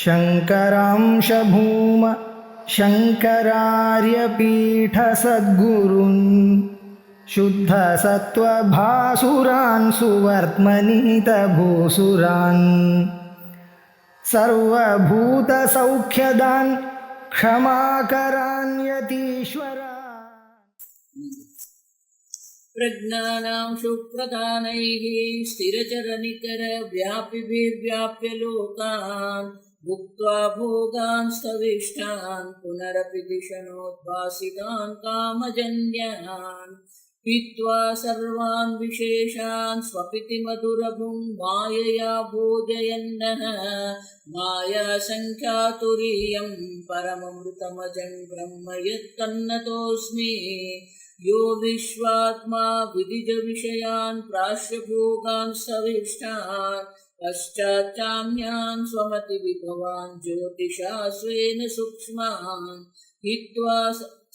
शङ्करांश भूम शङ्करार्यपीठसद्गुरून् शुद्धसत्त्वभासुरान् सुवर्त्मनीतभूसुरान् सर्वभूतसौख्यदान् क्षमाकरान् यतीश्वरान्। प्रज्ञानां सुप्रधानैः स्थिरचरनिकरव्यापिभिर्व्याप्य लोकान् भुक्त्वा भोगान् स्थविष्ठान् पुनरपि दिशनोद्भासितान् कामजन्यान् पीत्वा सर्वान् विशेषान् स्वपिति मधुरभुं मायया भोजयन्नः मायासङ्ख्यातुरीयं परममृतमजं ब्रह्म यत्तन्नतोऽस्मि। यो विश्वात्मा विदिजविषयान् प्राश्यभोगान् सविष्टान् पश्चाच्चान्यान् स्वमतिविभवान् ज्योतिषा स्वेन सूक्ष्मान् हित्वा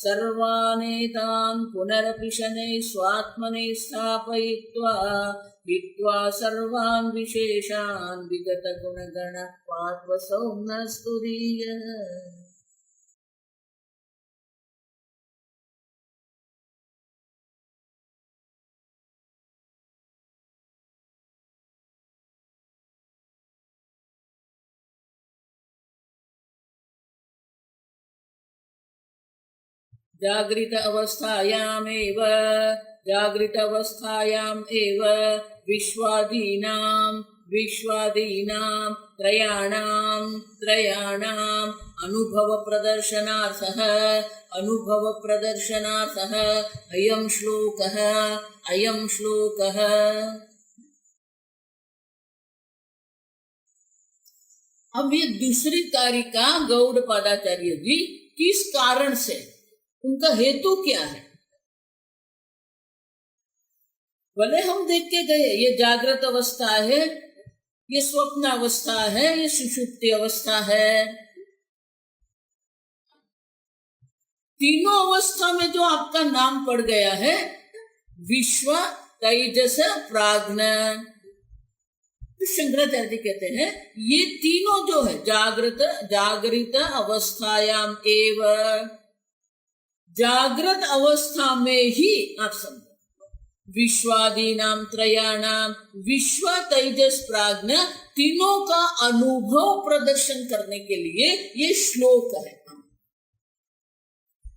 सर्वानेतान् पुनरपि शनैः स्वात्मने स्थापयित्वा हित्वा सर्वान् विशेषान् विगतगुणगणः पार्वसौ न स्तुरीयः। जागृत अवस्थायामेव विश्वादीनां त्रयाणाम् अनुभव प्रदर्शनार्थः अयं श्लोकः। अब ये दूसरी कारिका गौड़पादाचार्य जी किस कारण से, उनका हेतु क्या है? भले हम देख के गए ये जागृत अवस्था है, ये स्वप्न अवस्था है, ये सुषुप्ति अवस्था है। तीनों अवस्था में जो आपका नाम पड़ गया है विश्व तेजस प्राज्ञ, तो शंकराचार्य जी कहते हैं ये तीनों जो है जागृत अवस्थायाम एव, जागृत अवस्था में ही आप समझो विश्वादीनाम त्रयाणाम, विश्व तेजस प्राज्ञ तीनों का अनुभव प्रदर्शन करने के लिए ये श्लोक है।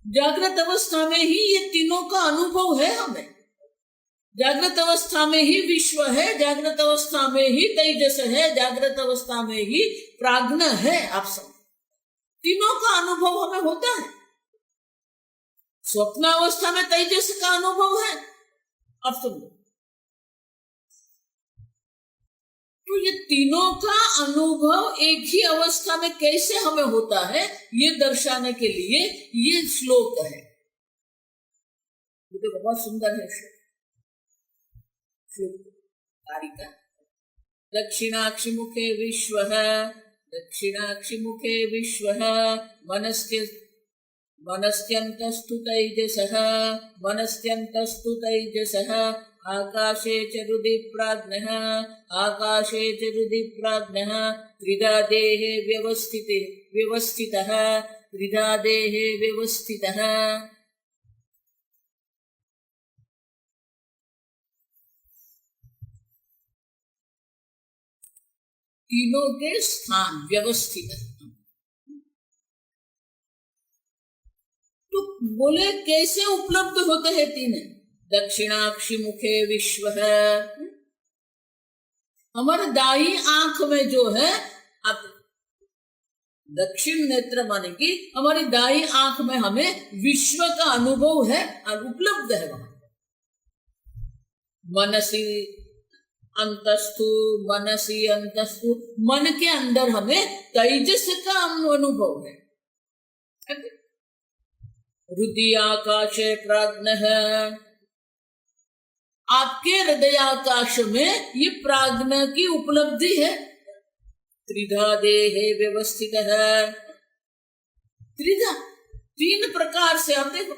जागृत अवस्था में ही ये तीनों का अनुभव है हमें, जागृत अवस्था में ही विश्व है, जागृत अवस्था में ही तेजस है, जागृत अवस्था में ही प्राज्ञ है। आप समझो तीनों का अनुभव हमें होता है। स्वप्न अवस्था में तेजस का अनुभव है। अब समझो तो ये तीनों का अनुभव एक ही अवस्था में कैसे हमें होता है ये दर्शाने के लिए ये श्लोक है। ये बहुत सुंदर है श्लोक कारिका। दक्षिणाक्षिमुखे विश्वः मनस्त्यन्तस्तु तैजसः आकाशे च हृदि प्राज्ञः त्रिधा देहे व्यवस्थितः। तीनों के स्थान व्यवस्थित है। तो बोले कैसे उपलब्ध होते हैं तीन? दक्षिणाक्षि मुखे विश्व है, हमारे दाई आंख में जो है, अब दक्षिण नेत्र माने कि हमारी दाई आंख में हमें विश्व का अनुभव है और उपलब्ध है। वहां मनसी अंतस्तु मन के अंदर हमें तेजस का अनुभव है। हृदय आकाशे प्राज्ञ है, आपके हृदयाकाश में ये प्राज्ञ की उपलब्धि है। त्रिधा देहे व्यवस्थित है, त्रिधा तीन प्रकार से आप देखो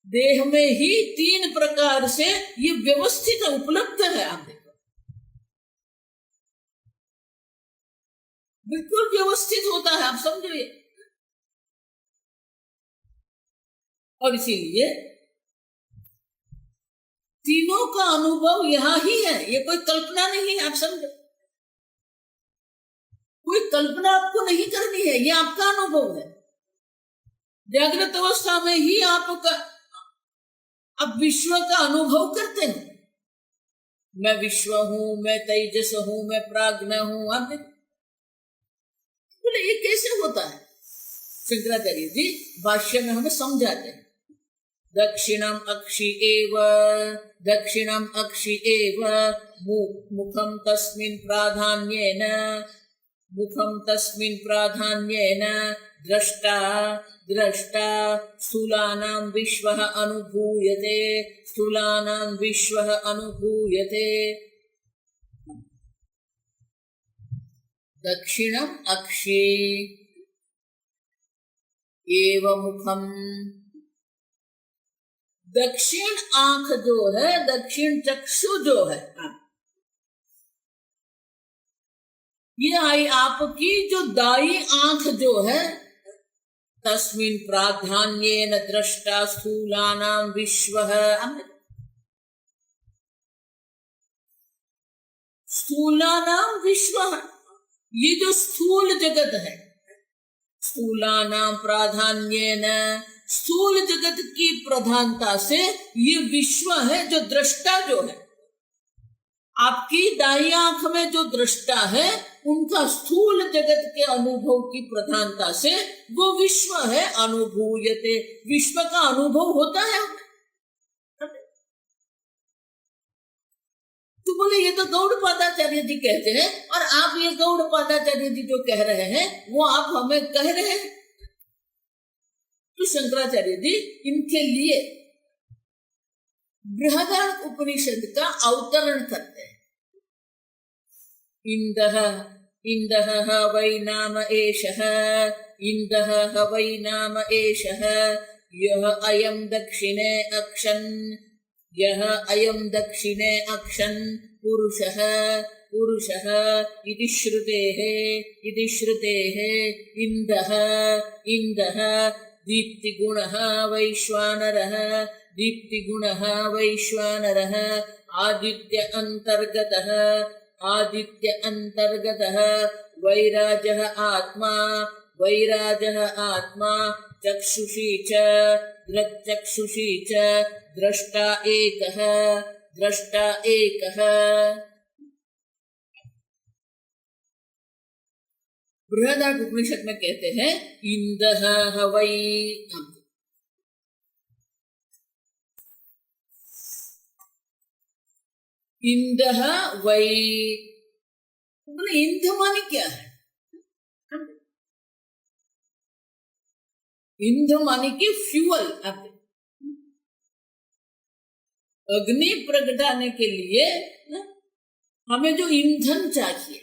देह में ही तीन प्रकार से ये व्यवस्थित उपलब्ध है। आप देखो बिल्कुल व्यवस्थित होता है, आप समझिए। और इसीलिए तीनों का अनुभव यहां ही है, ये कोई कल्पना नहीं है, आप समझो। कोई कल्पना आपको नहीं करनी है, ये आपका अनुभव है। जागृत अवस्था में ही आप विश्व का अनुभव करते हैं। मैं विश्व हूं, मैं तेजस हूं, मैं प्राज्ञ हूं। आप बोले ये कैसे होता है? शंकराचार्य जी भाष्य में हमें समझाते हैं। दक्षिणम अक्षि एव, दक्षिणम अक्षि एव, मुखम तस्मिन् प्राधान्येन, मुखम तस्मिन् प्राधान्येन द्रष्टा द्रष्टा स्थूलानां विश्वः अनुभूयते, स्थूलानां विश्वः अनुभूयते। दक्षिणम अक्षि एव मुखम, दक्षिण आंख जो है, दक्षिण चक्षु जो है, ये आई आपकी जो दाई आंख जो है, तस्मिन् प्राधान्येन द्रष्टा स्थूलानां विश्वः, स्थूलानां विश्वः, ये जो स्थूल जगत है, स्थूलानां प्राधान्येन, स्थूल जगत की प्रधानता से ये विश्व है, जो दृष्टा जो है, आपकी दाई आंख में जो दृष्टा है, उनका स्थूल जगत के अनुभव की प्रधानता से वो विश्व है। अनुभूयते, विश्व का अनुभव होता है। तो बोले ये तो गौड़पादाचार्य जी कहते हैं, और आप ये गौड़पादाचार्य जी जो कह रहे हैं वो आप हमें कह रहे हैं। तो शंकराचार्य जी इनके लिए बृहदारण्यक उपनिषद का अवतरण करते हैं। इंदः इंदः ह वै नाम एषः, इंदः ह वै नाम एषः, यः अयं दक्षिणे अक्षन्, यः अयं दक्षिणे अक्षन् पुरुषः, पुरुषः इति श्रुतेः, इति श्रुतेः। इंदः इंदः दीप्तिगुणः वैश्वानरः, दीप्तिगुणः वैश्वानरः, आदित्य अंतर्गतः, आदित्य अंतर्गतः, वैराजः आत्मा, वैराजः आत्मा, चक्षुषी च दृक्चक्षुषी च द्रष्टा एकः, द्रष्टा एकः। बृहदारण्यक उपनिषद में कहते हैं इंदः ह वै, इंदः वै, इंध माने क्या है? इंध माने कि फ्यूअल। अग्नि प्रगटाने के लिए हमें जो ईंधन चाहिए,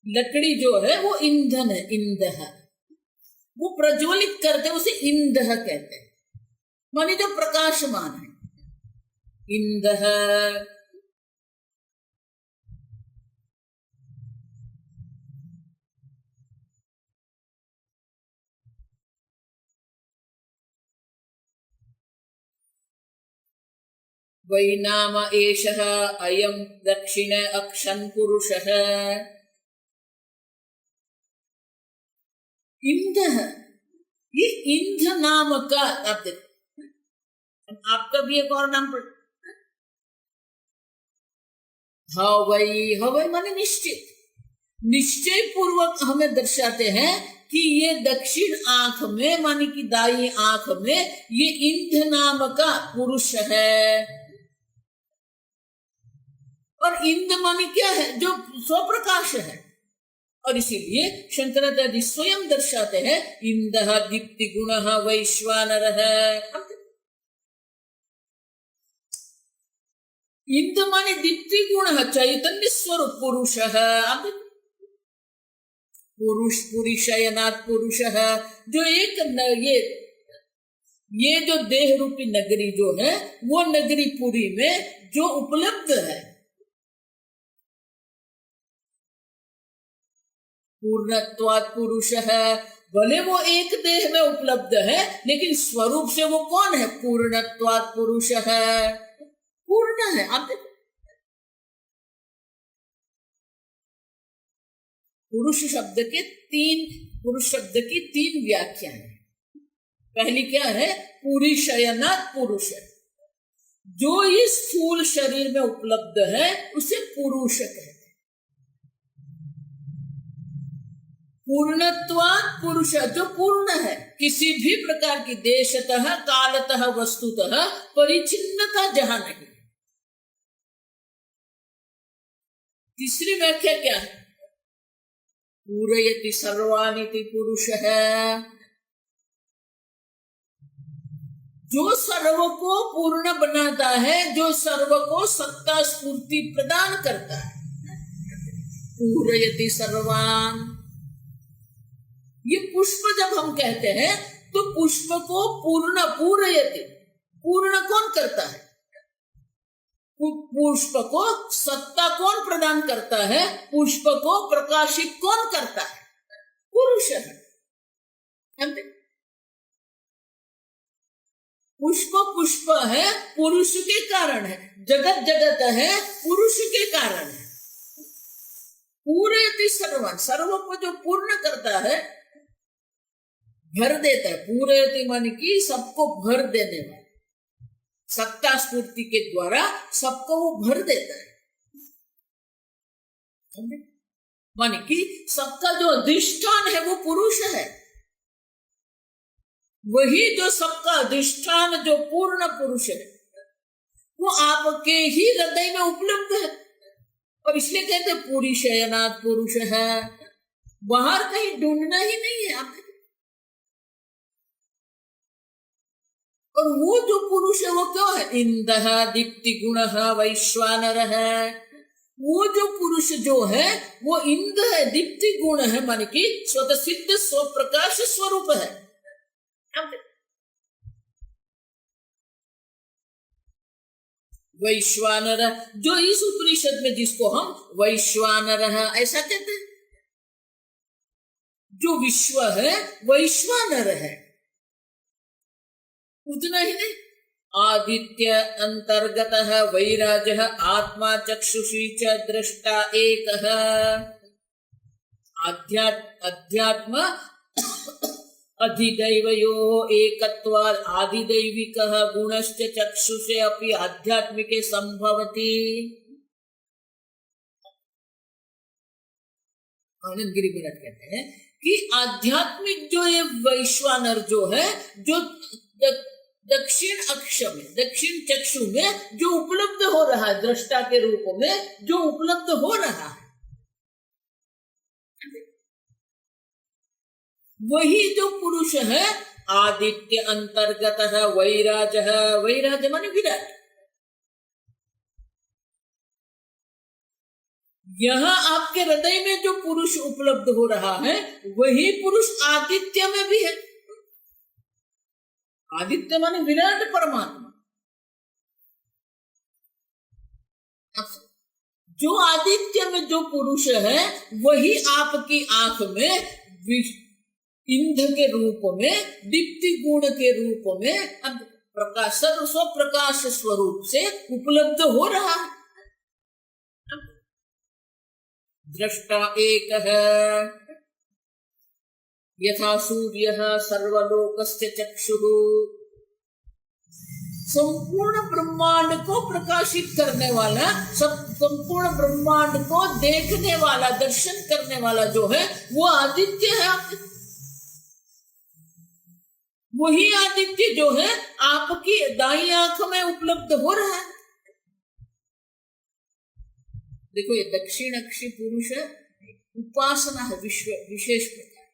लकड़ी जो है वो ईंधन है, इंदः। वो प्रज्वलित करते उसे इंदः कहते हैं, माने जो प्रकाशमान है, इंदः। वै नाम एषः अयं दक्षिण अक्षन् पुरुषः। इंदः, ये इंध नाम का आपका भी एक और नाम पड़, हवै, हवै माने निश्चित, निश्चय पूर्वक हमें दर्शाते हैं कि ये दक्षिण आंख में, माने कि दाई आंख में ये इंध नाम का पुरुष है। और इंद माने क्या है? जो स्वप्रकाश है। और इसीलिए शंकराचार्य स्वयं दर्शाते हैं इंदः दीप्ति गुणः वैश्वानरः। इंद माने दीप्ति गुणः, चैतन्य स्वरूप पुरुषः। पुरुष, पुरुषयनात् पुरुषः, जो एक ये जो देह रूपी नगरी जो है, वो नगरी पुरी में जो उपलब्ध है, पूर्णत्वात् पुरुष है। भले वो एक देह में उपलब्ध है, लेकिन स्वरूप से वो कौन है? पूर्णत्वात् पुरुष है, पूर्ण है। आप देखो, पुरुष शब्द की तीन व्याख्या है। पहली क्या है? पूरी शयनात् पुरुष है, जो इस स्थूल शरीर में उपलब्ध है उसे पुरुष कहते हैं। पूर्णत्वात् पुरुष, जो पूर्ण है, किसी भी प्रकार की देशतः कालतः वस्तुतः परिचिन्नता जहां नहीं। तीसरी व्याख्या क्या है? पूरयति सर्वानिति पुरुष है, जो सर्व को पूर्ण बनाता है, जो सर्व को सत्ता स्फूर्ति प्रदान करता है। पूरयति सर्वान। ये पुष्प जब हम कहते हैं तो पुष्प को पूरयति, पूर्ण कौन करता है? पुष्प को सत्ता कौन प्रदान करता है? पुष्प को प्रकाशित कौन करता है? पुरुष है। पुष्प है, पुरुष के कारण है। जगत जगत है, पुरुष के कारण है। पूरयति सर्वान, सर्व को जो पूर्ण करता है, भर देता है। पूरयति माने कि सबको भर देने वाला, सत्ता स्फूर्ति के द्वारा सबको वो भर देता है। माने कि सबका जो अधिष्ठान है वो पुरुष है। वही जो सबका अधिष्ठान, जो पूर्ण पुरुष है, वो आपके ही हृदय में उपलब्ध है। और इसलिए कहते पूरी शयनात् पुरुष है, बाहर कहीं ढूंढना ही नहीं है आपको। और वो जो पुरुष है वो क्यों है? इंदः दीप्ति गुणः वैश्वानर है। वो जो पुरुष जो है वो इंद है, दीप्ति गुण है, माने कि स्वतः सिद्ध स्वप्रकाश स्वरूप है। वैश्वानर, जो इस उपनिषद में जिसको हम वैश्वानर ऐसा कहते हैं, जो विश्व है वैश्वानर है। उतना ही नहीं, आदित्य अंतर्गतः वैराजः आत्मा चक्षुषी च दृष्टा एकः। अध्यात्म अधिदैवयोः एकत्वात् आदिदैविकः गुणश्च चक्षुषे अपि आध्यात्मिके संभवति। आनंद गिरी महाराज कहते हैं कि आध्यात्मिक जो ये वैश्वानर जो है, जो दक्षिण अक्ष में, दक्षिण चक्षु में जो उपलब्ध हो रहा है, दृष्टा के रूप में जो उपलब्ध हो रहा है, वही जो पुरुष है आदित्य अंतर्गत है वैराज है। वैराज माने विराट। यहां आपके हृदय में जो पुरुष उपलब्ध हो रहा है वही पुरुष आदित्य में भी है। आदित्य माने विराट परमात्मा। जो आदित्य में जो पुरुष है वही आपकी आंख में इंद्र के रूप में, दीप्ति गुण के रूप में, अब प्रकाश स्वप्रकाश स्वरूप से उपलब्ध हो रहा है। दृष्टा एक है, यथा सूर्यः सर्वलोकस्य चक्षुः। संपूर्ण ब्रह्मांड को प्रकाशित करने वाला, संपूर्ण ब्रह्मांड को देखने वाला, दर्शन करने वाला जो है वो आदित्य है। आपके वही आदित्य जो है आपकी दाई आंख में उपलब्ध हो रहा है। देखो ये दक्षिण अक्षी पुरुष है, उपासना है विशेष प्रकार।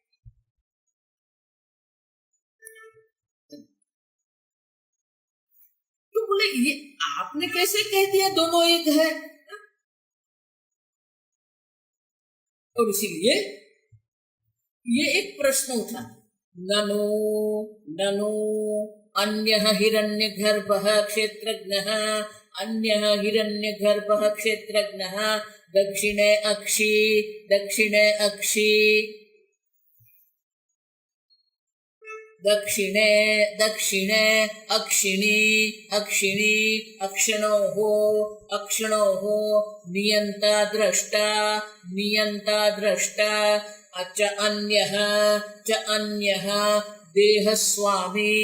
तो बोले ये आपने कैसे कह दिया दोनों एक है? और इसीलिए ये एक प्रश्न उठा, ननु ननु अन्यः हिरण्यगर्भः क्षेत्रज्ञः अन्यः हिरण्यगर्भः क्षेत्रज्ञः दक्षिणे अक्षी दक्षिणे अक्षी दक्षिणे दक्षिणे अक्षिणी अक्षिणी अक्षिणोः अक्षिणोः नियन्ता द्रष्टा च अन्यः देहस्वामी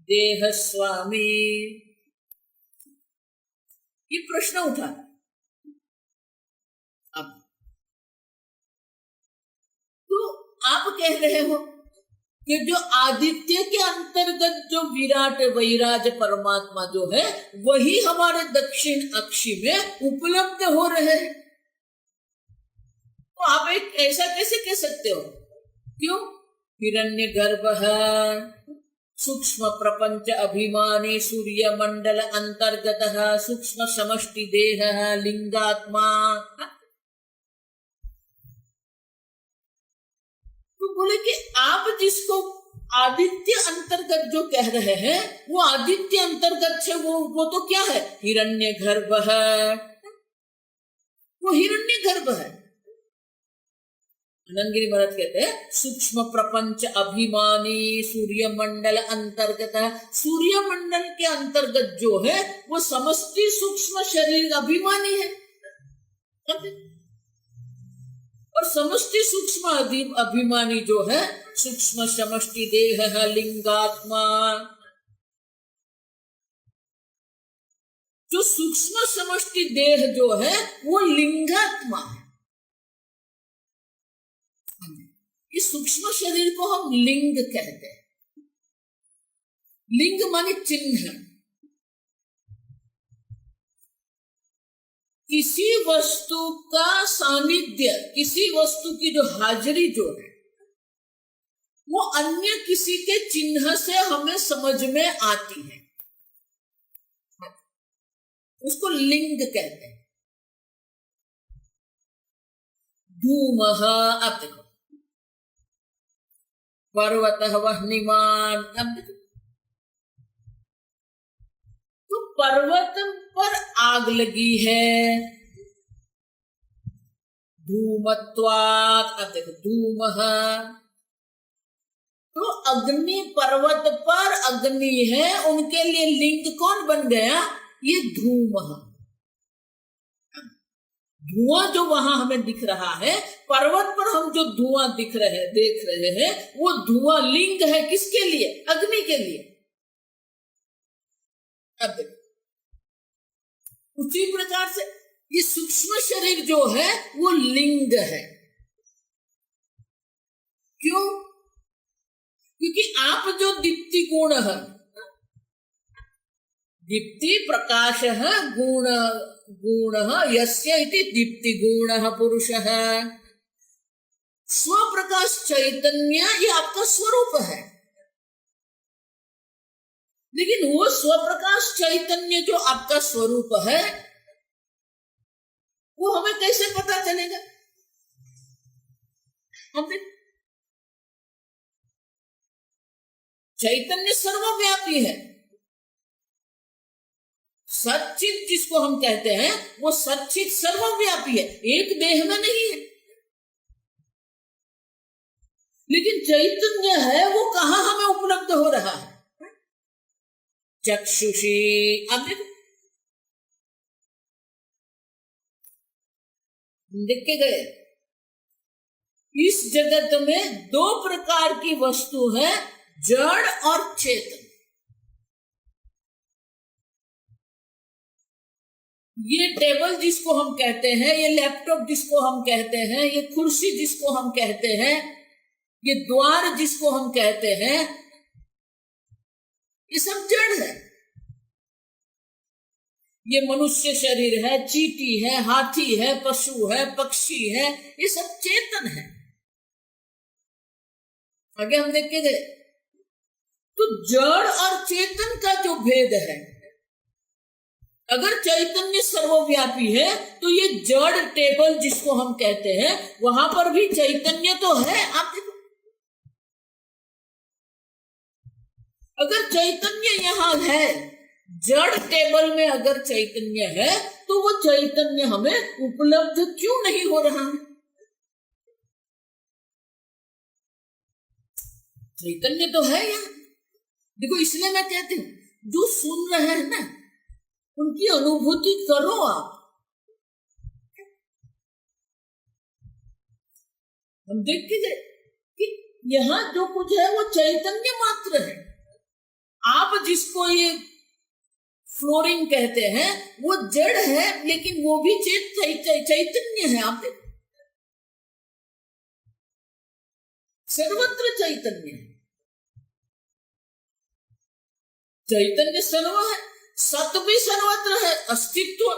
देहस्वामी। ये प्रश्न उठा। अब तो आप कह रहे हो कि जो आदित्य के अंतर्गत जो विराट वैराज परमात्मा जो है वही हमारे दक्षिण अक्षी में उपलब्ध हो रहे हैं। तो आप एक ऐसा कैसे कह सकते हो? क्यों? हिरण्यगर्भः सूक्ष्म प्रपंच अभिमानी सूर्य मंडल अंतर्गतः सूक्ष्म समष्टि देहः लिंगात्मा। तो बोले कि आप जिसको आदित्य अंतर्गत जो कह रहे हैं वो आदित्य अंतर्गत से वो तो क्या है? हिरण्यगर्भ है। वो हिरण्यगर्भ है। आनंदगिरी महाराज कहते हैं सूक्ष्म प्रपंच अभिमानी सूर्य मंडल अंतर्गत। सूर्य मंडल के अंतर्गत जो है वो समष्टि सूक्ष्म शरीर अभिमानी है और समष्टि सूक्ष्म अभिमानी जो है सूक्ष्म समष्टि देह है लिंगात्मा। जो सूक्ष्म समष्टि देह जो है वो लिंगात्मा है। इस सूक्ष्म शरीर को हम लिंग कहते हैं। लिंग माने चिन्ह। किसी वस्तु का सानिध्य, किसी वस्तु की जो हाजिरी जो है वो अन्य किसी के चिन्ह से हमें समझ में आती है, उसको लिंग कहते हैं। धूमः, अब देखो पर्वतः वह्निमान। अब देखो तो पर्वत पर आग लगी है धूमत्वात्। अब देखो धूमः तो अग्नि, पर्वत पर अग्नि है, उनके लिए लिंग कौन बन गया? ये धूमः। धुआं जो वहां हमें दिख रहा है, पर्वत पर हम जो धुआं देख रहे हैं वो धुआं लिंग है। किसके लिए? अग्नि के लिए। अब देखो उसी प्रकार से ये सूक्ष्म शरीर जो है वो लिंग है। क्यों? क्योंकि आप जो दीप्ति गुण है, दीप्ति प्रकाश है, गुण यस्य इति दीप्ति गुण पुरुषः। स्वप्रकाश चैतन्य ये आपका स्वरूप है। लेकिन वो स्वप्रकाश चैतन्य जो आपका स्वरूप है वो हमें कैसे पता चलेगा? हमें चैतन्य सर्वव्यापी है। सच्चित जिसको हम कहते हैं वो सच्चित सर्वव्यापी है, एक देह में नहीं है। लेकिन चैतन्य है वो कहां हमें उपलब्ध हो रहा है? चक्षुषी। अब देख के गए इस जगत में दो प्रकार की वस्तु है, जड़ और चेतन। ये टेबल जिसको हम कहते हैं, ये लैपटॉप जिसको हम कहते हैं, ये कुर्सी जिसको हम कहते हैं, ये द्वार जिसको हम कहते हैं, ये सब जड़ है। ये मनुष्य शरीर है, चींटी है, हाथी है, पशु है, पक्षी है, ये सब चेतन है। आगे हम देख के गए तो जड़ और चेतन का जो भेद है, अगर चैतन्य सर्वव्यापी है तो ये जड़ टेबल जिसको हम कहते हैं वहां पर भी चैतन्य तो है। आप देखो अगर चैतन्य यहां है, जड़ टेबल में अगर चैतन्य है तो वो चैतन्य हमें उपलब्ध क्यों नहीं हो रहा है? चैतन्य तो है यार। देखो इसलिए मैं कहती हूँ जो सुन रहे हैं ना उनकी अनुभूति करो आप। हम देखते गए कि यहाँ जो कुछ है वो चैतन्य मात्र है। आप जिसको ये फ्लोरिंग कहते हैं वो जड़ है, लेकिन वो भी चैतन्य है। आप देखो सर्वत्र चैतन्य है, चैतन्य सर्व है, सत भी सर्वत्र है, अस्तित्व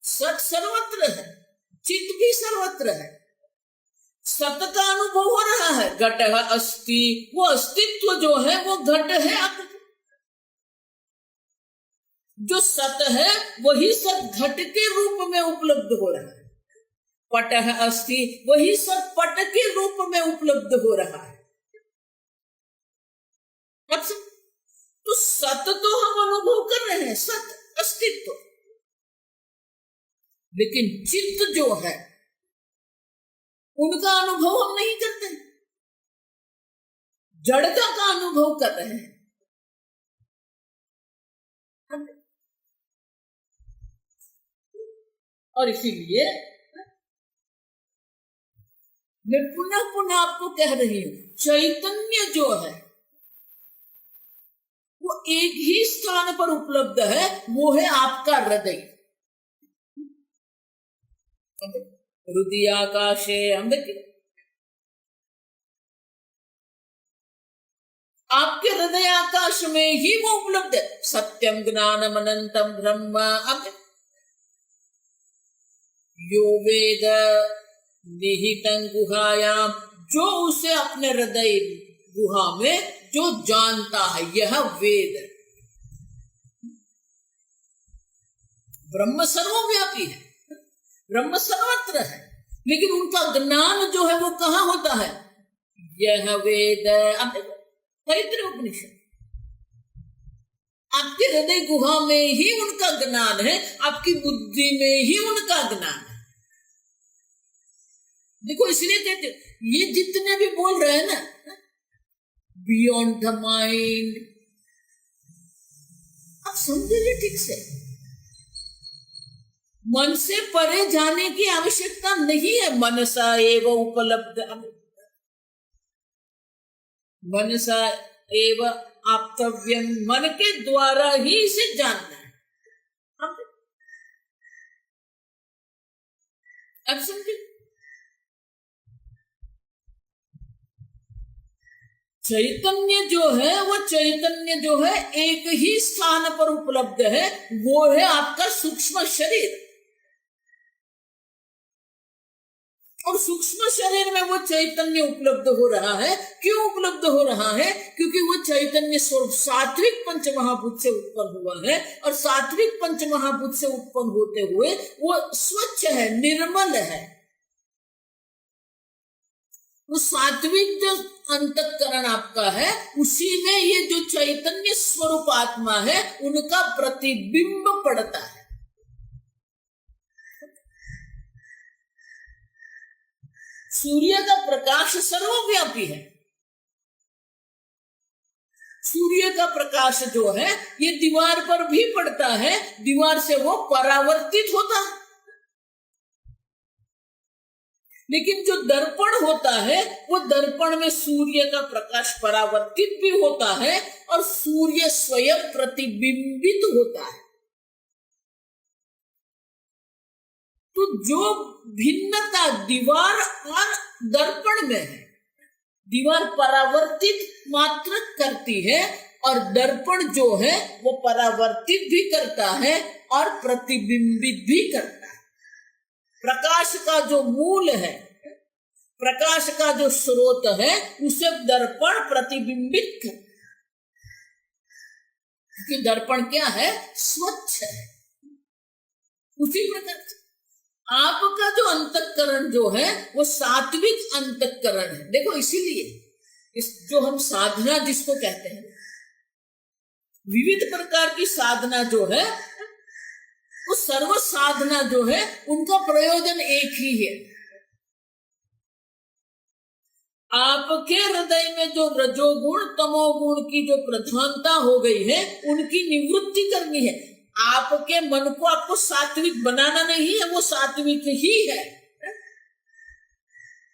सत सर्वत्र है, चित्त भी सर्वत्र है, सत का अनुभव हो रहा है। घट है अस्थि, वो अस्तित्व जो है वो घट है। आप जो सत है वही सत घट के रूप में उपलब्ध हो रहा है। पट है अस्थि, वही सत पट के रूप में उपलब्ध हो रहा है। अच्छा, तो सत तो हम अनुभव कर रहे हैं, सत अस्तित्व, लेकिन चित्त जो है उनका अनुभव हम नहीं करते, जड़ता का अनुभव कर रहे हैं। और इसीलिए मैं पुनः पुनः आपको कह रही हूं, चैतन्य जो है वो एक ही स्थान पर उपलब्ध है, वो है आपका हृदय। हृदयाकाशे हम देखिए, आपके हृदय आकाश में ही वो उपलब्ध है। सत्यम ज्ञानम अनंतम ब्रह्म। अब यो वेद निहितं गुहायाम, जो उसे अपने हृदय गुहा में जो जानता है, यह वेद। ब्रह्म सर्वव्यापी है, ब्रह्म सर्वत्र है, लेकिन उनका ज्ञान जो है वो कहाँ होता है? यह वेद। अब देखो तैत्तिरीय उपनिषद, आपके हृदय गुहा में ही उनका ज्ञान है, आपकी बुद्धि में ही उनका ज्ञान है। देखो इसलिए कहते ये जितने भी बोल रहे हैं ना, बियॉन्ड द माइंड, आप समझिए ठीक से, मन से परे जाने की आवश्यकता नहीं है। मनसा एव उपलब्ध, मनसा एव आप्तव्यम, मन के द्वारा ही इसे जानना है। अब समझे, चैतन्य जो है वो चैतन्य जो है एक ही स्थान पर उपलब्ध है, वो है आपका सूक्ष्म शरीर। और सूक्ष्म शरीर में वो चैतन्य उपलब्ध हो रहा है। क्यों उपलब्ध हो रहा है? क्योंकि वो चैतन्य स्वरूप सात्विक पंचमहाभूत से उत्पन्न हुआ है, और सात्विक पंचमहाभूत से उत्पन्न होते हुए वो स्वच्छ है, निर्मल है। वो सात्विक जो अंतःकरण आपका है, उसी में ये जो चैतन्य स्वरूप आत्मा है उनका प्रतिबिंब पड़ता है। सूर्य का प्रकाश सर्वव्यापी है। सूर्य का प्रकाश जो है ये दीवार पर भी पड़ता है, दीवार से वो परावर्तित होता है। लेकिन जो दर्पण होता है वो दर्पण में सूर्य का प्रकाश परावर्तित भी होता है और सूर्य स्वयं प्रतिबिंबित होता है। तो जो भिन्नता दीवार और दर्पण में है, दीवार परावर्तित मात्र करती है और दर्पण जो है वो परावर्तित भी करता है और प्रतिबिंबित भी करता है। प्रकाश का जो मूल है, प्रकाश का जो स्रोत है, उसे दर्पण प्रतिबिंबित करता है। क्योंकि दर्पण क्या है? स्वच्छ है। उसी प्रकार आपका जो अंतःकरण जो है वो सात्विक अंतःकरण है। देखो इसीलिए इस जो हम साधना जिसको कहते हैं, विविध प्रकार की साधना जो है, वो सर्व साधना जो है, उनका प्रयोजन एक ही है। आपके हृदय में जो रजोगुण तमोगुण की जो प्रधानता हो गई है, उनकी निवृत्ति करनी है। आपके मन को आपको सात्विक बनाना नहीं है, वो सात्विक ही है।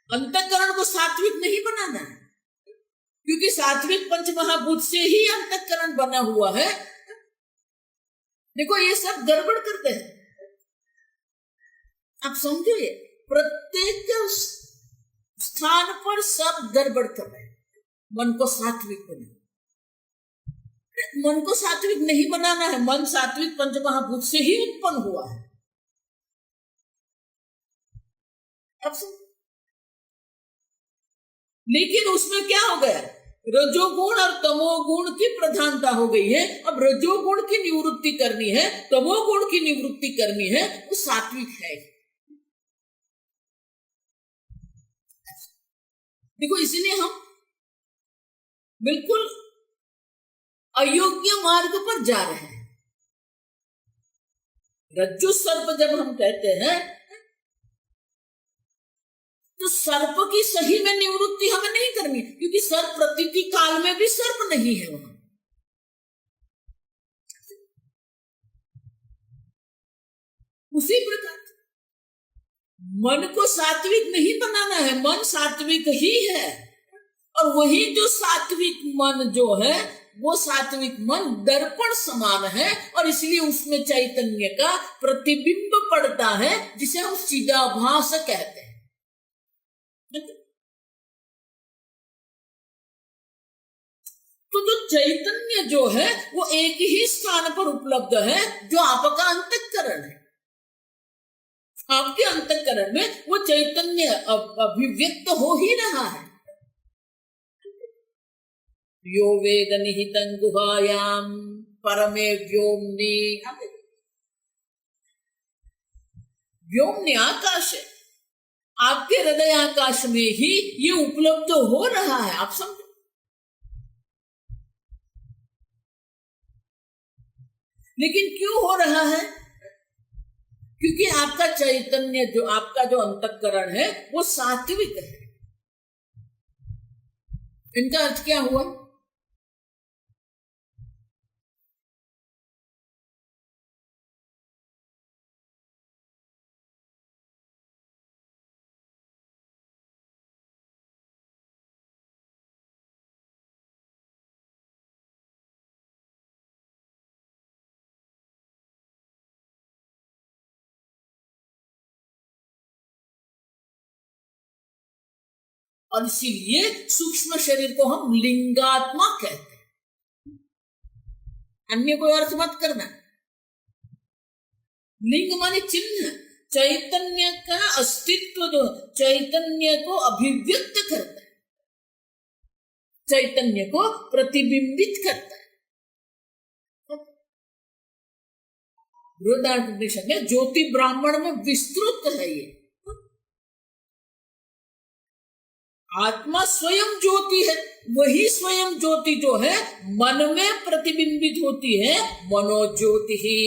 अंतःकरण को सात्विक नहीं बनाना है, क्योंकि सात्विक पंच महाभूत से ही अंतःकरण बना हुआ है। देखो ये सब गड़बड़ करते हैं, आप समझो, ये प्रत्येक स्थान पर सब गड़बड़ कर रहे हैं। मन को सात्विक बना, मन को सात्विक नहीं बनाना है। मन सात्विक पंच महाभूत से ही उत्पन्न हुआ है। अब समझो, लेकिन उसमें क्या हो गया, रजोगुण और तमोगुण की प्रधानता हो गई है। अब रजोगुण की निवृत्ति करनी है, तमोगुण की निवृत्ति करनी है, वो सात्विक है। देखो, इसलिए हम बिल्कुल अयोग्य मार्ग पर जा रहे हैं। रज्जु सर्प जब हम कहते हैं, तो सर्प की सही में निवृत्ति हमें नहीं करनी, क्योंकि सर्प प्रतीति काल में भी सर्प नहीं है वहां। उसी प्रकार मन को सात्विक नहीं बनाना है, मन सात्विक ही है। और वही जो सात्विक मन जो है, वो सात्विक मन दर्पण समान है, और इसलिए उसमें चैतन्य का प्रतिबिंब पड़ता है, जिसे हम चिदाभास कहते हैं। तो जो चैतन्य जो है, वो एक ही स्थान पर उपलब्ध है, जो आपका अंतःकरण है। आपके अंतःकरण में वो चैतन्य अभिव्यक्त हो ही रहा है। यो वेद निहितं गुहायाम परमे व्योमनि, व्योमनि आकाश है, आपके हृदय आकाश में ही ये उपलब्ध हो रहा है। आप समझो, लेकिन क्यों हो रहा है? क्योंकि आपका चैतन्य जो, आपका जो अंतःकरण है, वो सात्विक है। इनका अर्थ क्या हुआ? और इसीलिए सूक्ष्म शरीर को हम लिंगात्मा कहते हैं। अन्य कोई अर्थ मत करना। लिंग माने चिन्ह, चैतन्य का अस्तित्व जो चैतन्य को अभिव्यक्त करता है, चैतन्य को प्रतिबिंबित करता है। बृहदारण्यक में ज्योति ब्राह्मण में विस्तृत है ये। आत्मा स्वयं ज्योति है, वही स्वयं ज्योति जो है मन में प्रतिबिंबित होती है, मनोज्योति ही।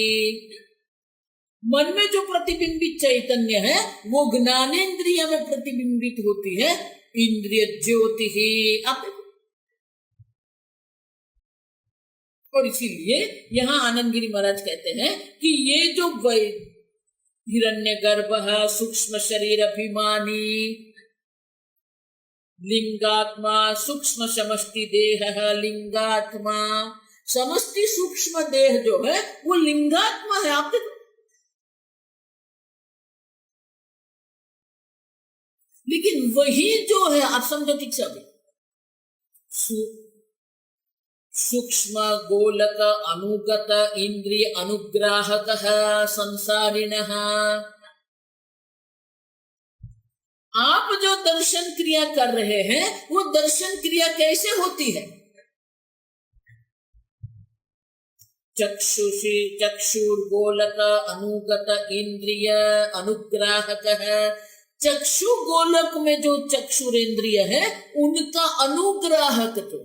मन में जो प्रतिबिंबित चैतन्य है, वो ज्ञानेन्द्रिय में प्रतिबिंबित होती है, इंद्रिय ज्योति ही। और इसीलिए यहाँ आनंदगिरी महाराज कहते हैं कि ये जो हिरण्यगर्भ सूक्ष्म शरीर अभिमानी, लिंगात्मा सूक्ष्म समष्टि देह, लिंगात्मा समष्टि सूक्ष्म देह जो है, वो लिंगात्मा है। आप देखो, लेकिन वही जो है, आप समझो ठीक से, अभी सूक्ष्म गोलक अनुगत इंद्रिय अनुग्राहक संसारिणः। आप जो दर्शन क्रिया कर रहे हैं, वो दर्शन क्रिया कैसे होती है? चक्षुषी चक्षुर्गोलक अनुगत इंद्रिय अनुग्राहक है। चक्षु गोलक में जो चक्षुरेंद्रिय है, उनका अनुग्राहक जो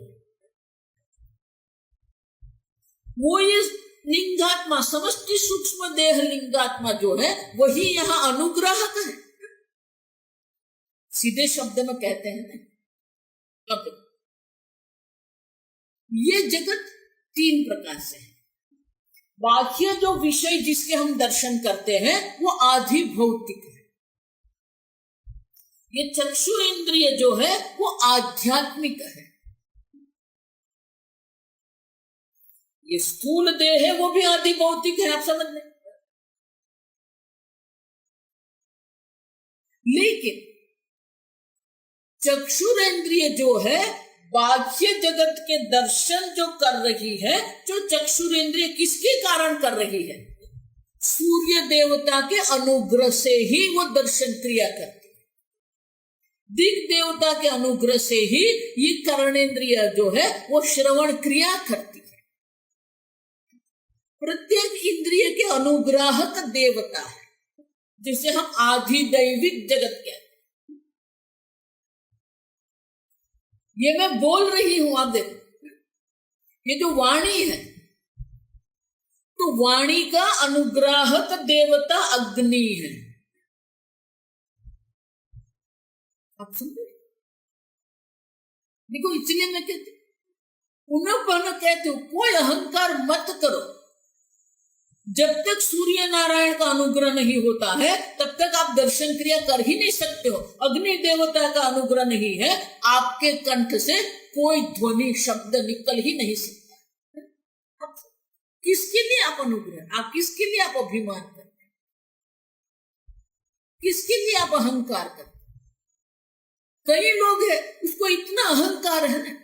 वो ये लिंगात्मा, समष्टि सूक्ष्म देह लिंगात्मा जो है वही यहाँ अनुग्राहक है। सीधे शब्द में कहते हैं ना। अब ये जगत तीन प्रकार से है। बाह्य जो विषय जिसके हम दर्शन करते हैं वो आधि भौतिक है। ये चक्षु इंद्रिय जो है वो आध्यात्मिक है। ये स्थूल देह है वो भी आधि भौतिक है, आप समझ लें। लेकिन चक्षुरेंद्रिय जो है बाह्य जगत के दर्शन जो कर रही है, जो चक्षुरेंद्रिय किसके कारण कर रही है? सूर्य देवता के अनुग्रह से ही वो दर्शन क्रिया करती है। दिग् देवता के अनुग्रह से ही ये कर्णेंद्रिय जो है वो श्रवण क्रिया करती है। प्रत्येक इंद्रिय के अनुग्राहक देवता है, जिसे हम आधिदैविक जगत कहते हैं। ये मैं बोल रही हूं, आप देखो, ये जो वाणी है, तो वाणी का अनुग्राहक देवता अग्नि है। आप समझे? देखो, इसलिए मैं कहती पुनः पुनः कहती हूं, कोई अहंकार मत करो। जब तक सूर्य नारायण का अनुग्रह नहीं होता है तब तक आप दर्शन क्रिया कर ही नहीं सकते हो। अग्नि देवता का अनुग्रह नहीं है, आपके कंठ से कोई ध्वनि शब्द निकल ही नहीं सकता। किसके लिए आप अनुग्रह, आप किसके लिए आप अभिमान करते, किसके लिए आप अहंकार करते? कई लोग हैं उसको इतना अहंकार है ना,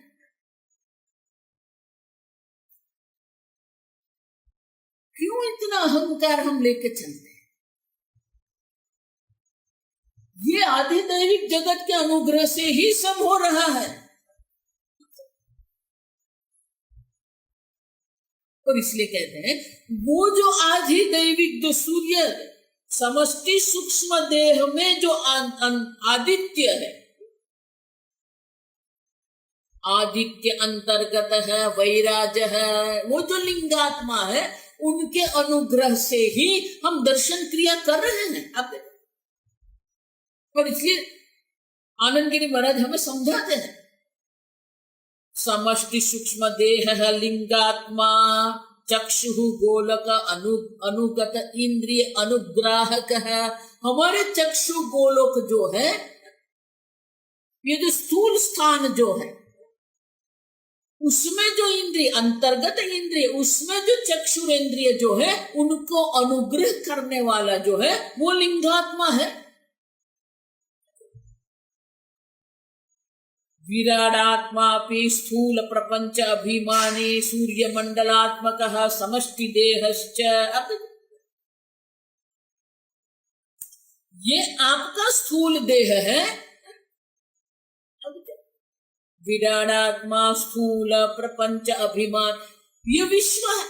क्यों इतना अहंकार हम लेके चलते हैं? ये आधिदैविक जगत के अनुग्रह से ही सब हो रहा है। और इसलिए कहते हैं वो जो आधिदैविक जो सूर्य समष्टि सूक्ष्म देह में जो आदित्य है, आदित्य अंतर्गत है, वैराज है, वो जो लिंगात्मा है, उनके अनुग्रह से ही हम दर्शन क्रिया कर रहे हैं। अब और इसलिए आनंद गिरी महाराज हमें समझाते हैं, समष्टि सूक्ष्म देह लिंगात्मा चक्षु गोलक अनुगत इंद्रिय अनुग्राहक है। हमारे चक्षु गोलोक जो है, ये जो स्थूल स्थान जो है, उसमें जो इंद्रिय अंतर्गत इंद्रिय, उसमें जो चक्षुरेंद्रिय जो है, उनको अनुग्रह करने वाला जो है वो लिंगात्मा है। विराडात्मा स्थूल प्रपंच अभिमानी सूर्य मंडलात्मक समष्टि देहश्च। ये आपका स्थूल देह है। विराडात्मा स्थूल प्रपंच अभिमान, ये विश्व है।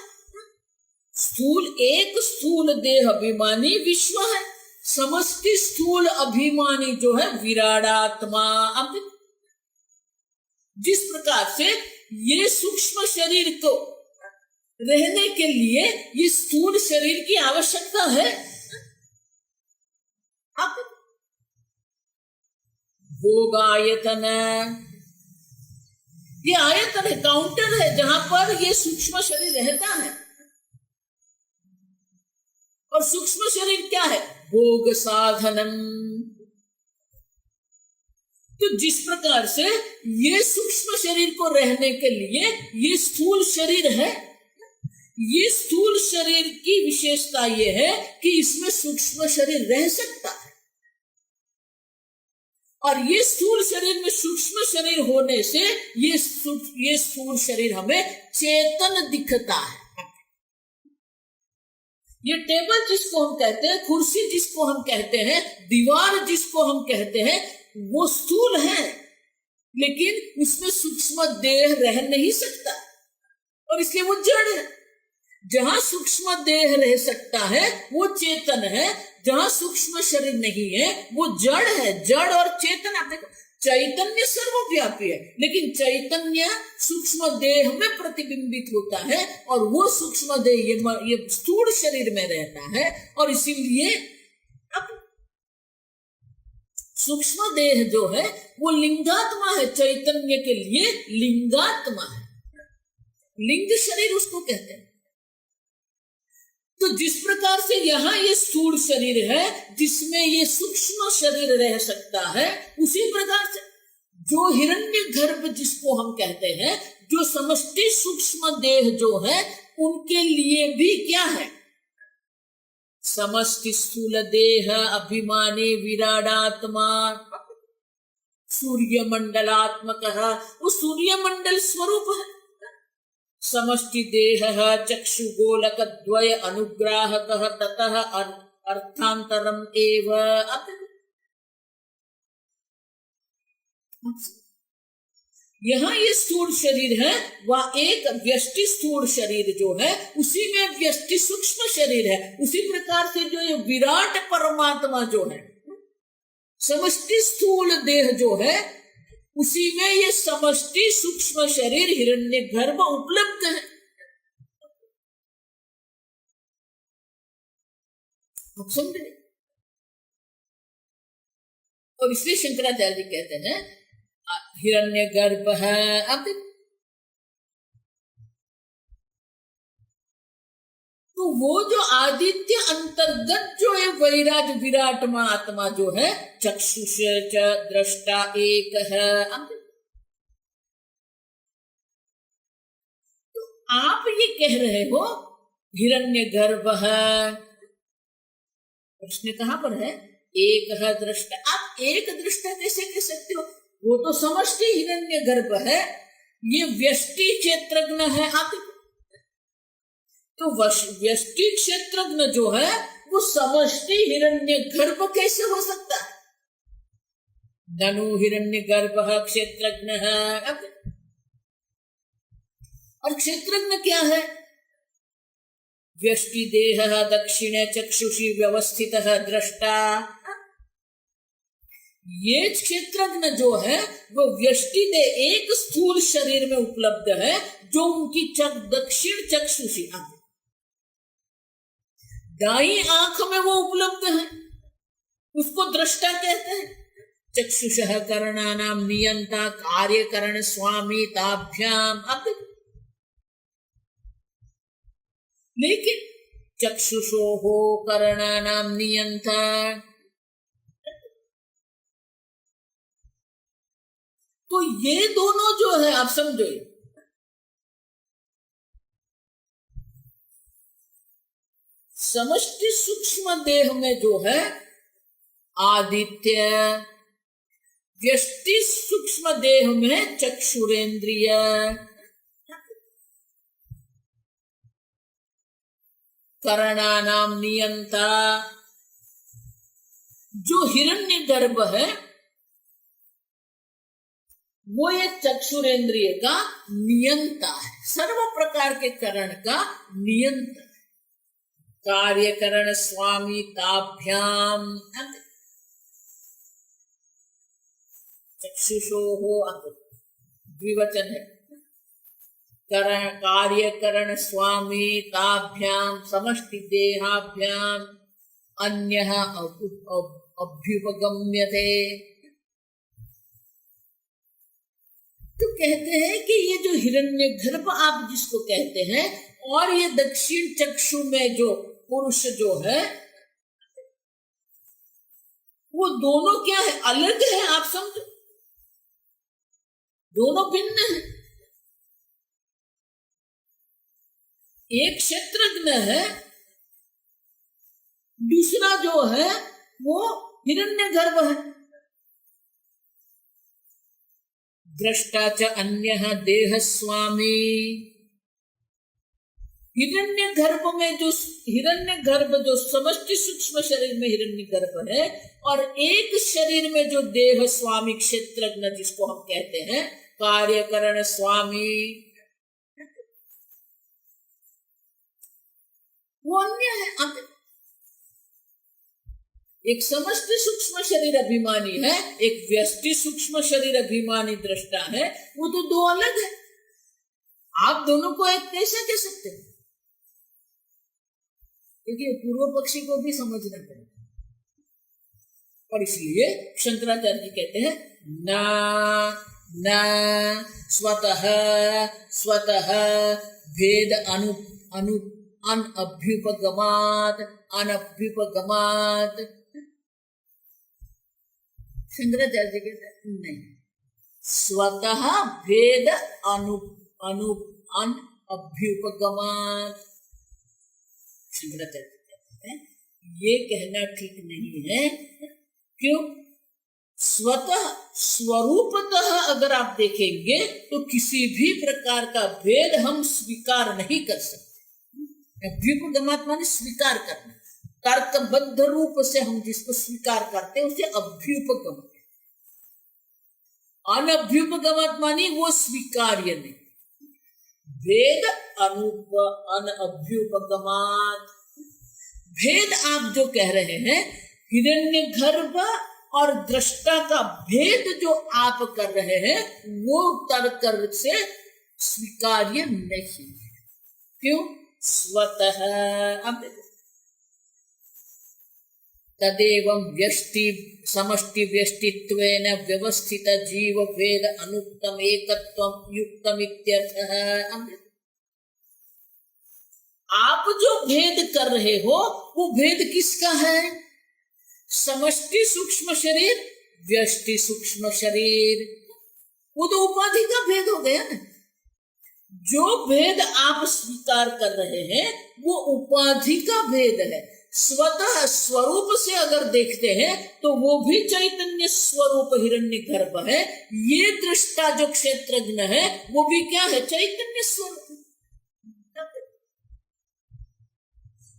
स्थूल एक स्थूल देह अभिमानी विश्व है, समष्टि स्थूल अभिमानी जो है विराडात्मा। अब जिस प्रकार से ये सूक्ष्म शरीर को रहने के लिए ये स्थूल शरीर की आवश्यकता है। अब भोगायतन, ये आयतन है, काउंटर है, जहां पर ये सूक्ष्म शरीर रहता है। और सूक्ष्म शरीर क्या है? भोग साधनम। तो जिस प्रकार से ये सूक्ष्म शरीर को रहने के लिए ये स्थूल शरीर है, ये स्थूल शरीर की विशेषता ये है कि इसमें सूक्ष्म शरीर रह सकता है। और ये स्थूल शरीर में सूक्ष्म शरीर होने से ये स्थूल शरीर हमें चेतन दिखता है। ये टेबल जिसको हम कहते हैं, कुर्सी जिसको हम कहते हैं, दीवार जिसको हम कहते हैं, वो स्थूल है, लेकिन उसमें सूक्ष्म देह रह नहीं सकता और इसलिए वो जड़ है। जहां सूक्ष्म देह रह सकता है वो चेतन है, जहां सूक्ष्म शरीर नहीं है वो जड़ है। जड़ और चेतन, आप देखो, चैतन्य सर्वव्यापी है, लेकिन चैतन्य सूक्ष्म देह में प्रतिबिंबित होता है और वो सूक्ष्म देह ये स्थूल शरीर में रहता है, और इसीलिए अब सूक्ष्म देह जो है वो लिंगात्मा है, चैतन्य के लिए लिंगात्मा है, लिंग शरीर उसको कहते हैं। तो जिस प्रकार से यहाँ ये स्थूल शरीर है जिसमें ये सूक्ष्म शरीर रह सकता है, उसी प्रकार से जो हिरण्य गर्भ जिसको हम कहते हैं, जो समष्टि सूक्ष्म देह जो है, उनके लिए भी क्या है, समष्टि स्थूल देह अभिमानी विराडात्मा सूर्य मंडलात्मक, वो सूर्य मंडल स्वरूप है। समष्टि देह चक्षु गोलक द्वय अनुग्राहक ततः अर्थांतरम एव। यहाँ ये स्थूल शरीर है, वह एक व्यष्टि स्थूल शरीर जो है, उसी में व्यष्टि सूक्ष्म शरीर है। उसी प्रकार से जो ये विराट परमात्मा जो है, समष्टि स्थूल देह जो है, उसी में ये समष्टि सूक्ष्म शरीर हिरण्य गर्भ उपलब्ध है। आप समझे? और इसलिए शंकराचार्य जी कहते हैं हिरण्य गर्भ है। अब तो वो जो आदित्य अंतर्गत जो है वैराज विराटमा आत्मा जो है, चक्षुष च दृष्टा एक है। तो आप ये कह रहे हो हिरण्य गर्भ है, प्रश्न कहां पर है, एक है दृष्टा। आप एक दृष्टा कैसे कह सकते हो? वो तो समष्टि हिरण्य गर्भ है, ये व्यष्टि क्षेत्रज्ञ है। आप तो व्यष्टि क्षेत्रज्ञ जो है वो समष्टि हिरण्य गर्भ कैसे हो सकता है? ननु हिरण्य गर्भ क्षेत्रज्ञ है। और क्षेत्रज्ञ क्या है? व्यष्टि देह दक्षिण चक्षुषी व्यवस्थित दृष्टा। ये क्षेत्रज्ञ जो है वो व्यष्टि देह एक स्थूल शरीर में उपलब्ध है, जो उनकी दक्षिण चक्षुषी दाई आंख में वो उपलब्ध है, उसको दृष्टा कहते हैं। चक्षुषः करणानाम नियंता कार्यकरण स्वामी ताभ्याम। लेकिन चक्षुषो हो करणानाम नियंता, तो ये दोनों जो है आप समझो, समष्टि सूक्ष्म देह में जो है आदित्य, व्यष्टि सूक्ष्म देह में चक्षुरेंद्रिय, करणानाम नियंता। जो हिरण्य गर्भ है वो ये चक्षुरेंद्रिय का नियंता है, सर्व प्रकार के करण का नियंता, कार्यकरण स्वामी ताभ्याम। चक्षुषो हो द्विवचन है, करण कार्यकरण स्वामी ताभ्याम समष्टि देहाभ्याम अन्यः अभ्युपगम्यते। तो कहते हैं कि ये जो हिरण्य गर्भ आप जिसको कहते हैं, और ये दक्षिण चक्षु में जो पुरुष जो है, वो दोनों क्या है, अलग है। आप समझो, दोनों भिन्न है। एक क्षेत्रज्ञ है, दूसरा जो है वो हिरण्य गर्भ है। दृष्टा च अन्यः देह स्वामी। हिरण्य गर्भ में जो हिरण्य गर्भ जो समष्टि सूक्ष्म शरीर में हिरण्य गर्भ है, और एक शरीर में जो देह स्वामी क्षेत्रज्ञ जिसको हम कहते हैं कार्यकरण स्वामी, वो अन्य है। एक समष्टि सूक्ष्म शरीर अभिमानी है, एक व्यष्टि सूक्ष्म शरीर अभिमानी दृष्टा है, वो तो दो अलग है। आप दोनों को एक कैसे कह सकते हैं? क्योंकि पूर्व पक्षी को भी समझना पड़ेगा। और इसलिए शंकराचार्य जी कहते हैं न स्वतः स्वतः भेद अनभ्युपगमात् शंकराचार्य जी कहते हैं नहीं, स्वतः भेद अनभ्युपगमात्। शंकराचार्य जी कहते हैं ये कहना ठीक नहीं है। क्यों? स्वतः स्वरूपतः अगर आप देखेंगे तो किसी भी प्रकार का भेद हम स्वीकार नहीं कर सकते। अभ्युपगमात् माने स्वीकार करना, तर्कबद्ध रूप से हम जिसको स्वीकार करते हैं उसे अभ्युपगम। अनभ्युपगमात् माने वो स्वीकार्य नहीं। भेद अनभ्युपगमात्, भेद आप जो कह रहे हैं हिरण्यगर्भ और दृष्टा का भेद जो आप कर रहे हैं वो तर्क से स्वीकार्य नहीं है। क्यों? स्वतः। अब देखो, तदेवं व्यष्टि समष्टि व्यष्टित्वेन व्यवस्थित जीव भेद अनुक्तम एकत्वम युक्तम इत्यर्थः। अब देखो, आप जो भेद कर रहे हो वो भेद किसका है? समष्टि सूक्ष्म शरीर, व्यष्टि सूक्ष्म शरीर, वो तो उपाधि का भेद हो गया ना। जो भेद आप स्वीकार कर रहे हैं वो उपाधि का भेद है। स्वतः स्वरूप से अगर देखते हैं तो वो भी चैतन्य स्वरूप हिरण्यगर्भ है। ये दृष्टा जो क्षेत्रज्ञ है वो भी क्या है? चैतन्य स्वरूप।